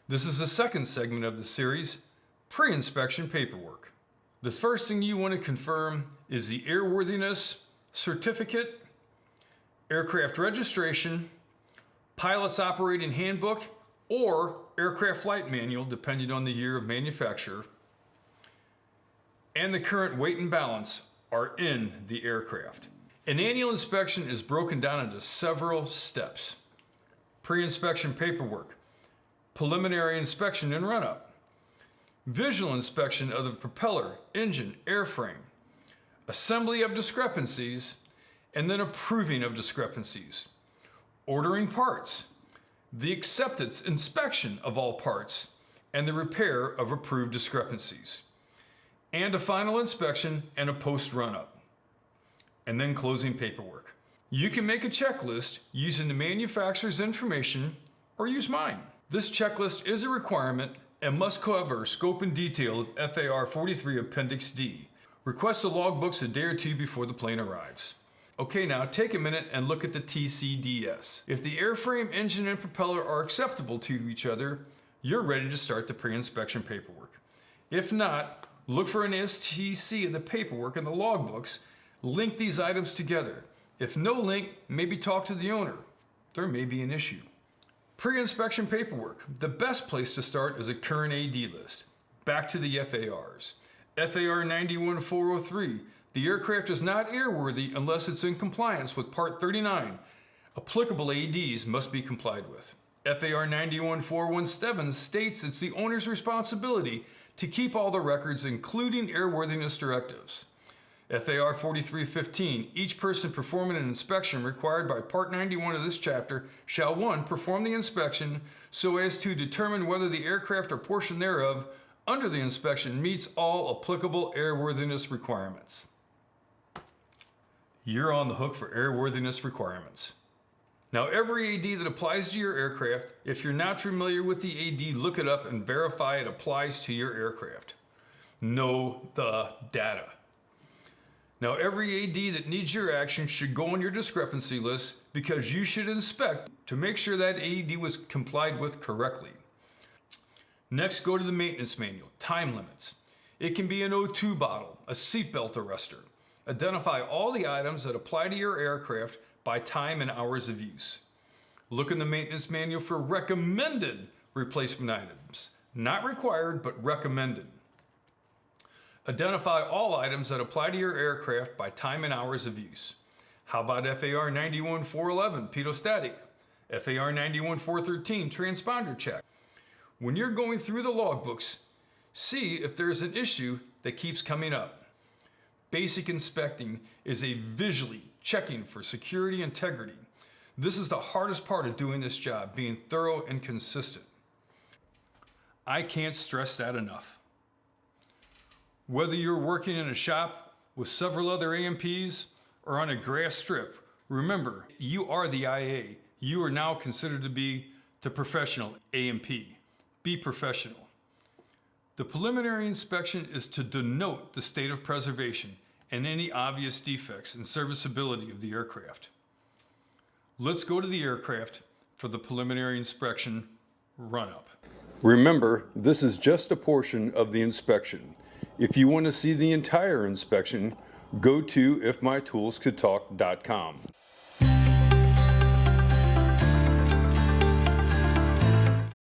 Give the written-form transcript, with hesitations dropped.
This is the second segment of the series, pre-inspection paperwork. The first thing you want to confirm is the airworthiness certificate, aircraft registration, pilot's operating handbook, or aircraft flight manual, depending on the year of manufacture, and the current weight and balance are in the aircraft. An annual inspection is broken down into several steps. Pre-inspection paperwork, preliminary inspection and run-up, visual inspection of the propeller, engine, airframe, assembly of discrepancies, and then approving of discrepancies, ordering parts, the acceptance inspection of all parts, and the repair of approved discrepancies, and a final inspection and a post run-up, and then closing paperwork. You can make a checklist using the manufacturer's information or use mine. This checklist is a requirement and must cover scope and detail of FAR 43 Appendix D. Request the logbooks a day or two before the plane arrives. Okay, now take a minute and look at the TCDS. If the airframe, engine, and propeller are acceptable to each other, you're ready to start the pre-inspection paperwork. If not, look for an STC in the paperwork and the logbooks. Link these items together. If no link, maybe talk to the owner. There may be an issue. Pre-inspection paperwork. The best place to start is a current AD list. Back to the FARs. FAR 91403. The aircraft is not airworthy unless it's in compliance with Part 39. Applicable ADs must be complied with. FAR 91417 states it's the owner's responsibility to keep all the records, including airworthiness directives. FAR 4315, each person performing an inspection required by Part 91 of this chapter shall 1. Perform the inspection so as to determine whether the aircraft or portion thereof under the inspection meets all applicable airworthiness requirements. You're on the hook for airworthiness requirements. Now, every AD that applies to your aircraft, if you're not familiar with the AD, look it up and verify it applies to your aircraft. Know the data. Now, every AD that needs your action should go on your discrepancy list because you should inspect to make sure that AD was complied with correctly. Next, go to the maintenance manual, time limits. It can be an O2 bottle, a seatbelt arrestor. Identify all the items that apply to your aircraft by time and hours of use. Look in the maintenance manual for recommended replacement items. Not required, but recommended. Identify all items that apply to your aircraft by time and hours of use. How about FAR 91411, pedostatic? FAR 91413, transponder check. When you're going through the logbooks, see if there's an issue that keeps coming up. Basic inspecting is a visually checking for security integrity. This is the hardest part of doing this job, being thorough and consistent. I can't stress that enough. Whether you're working in a shop with several other AMPs or on a grass strip, remember, you are the IA. You are now considered to be the professional AMP. Be professional. The preliminary inspection is to denote the state of preservation and any obvious defects in serviceability of the aircraft. Let's go to the aircraft for the preliminary inspection run-up. Remember, this is just a portion of the inspection. If you want to see the entire inspection, go to ifmytoolscouldstalk.com.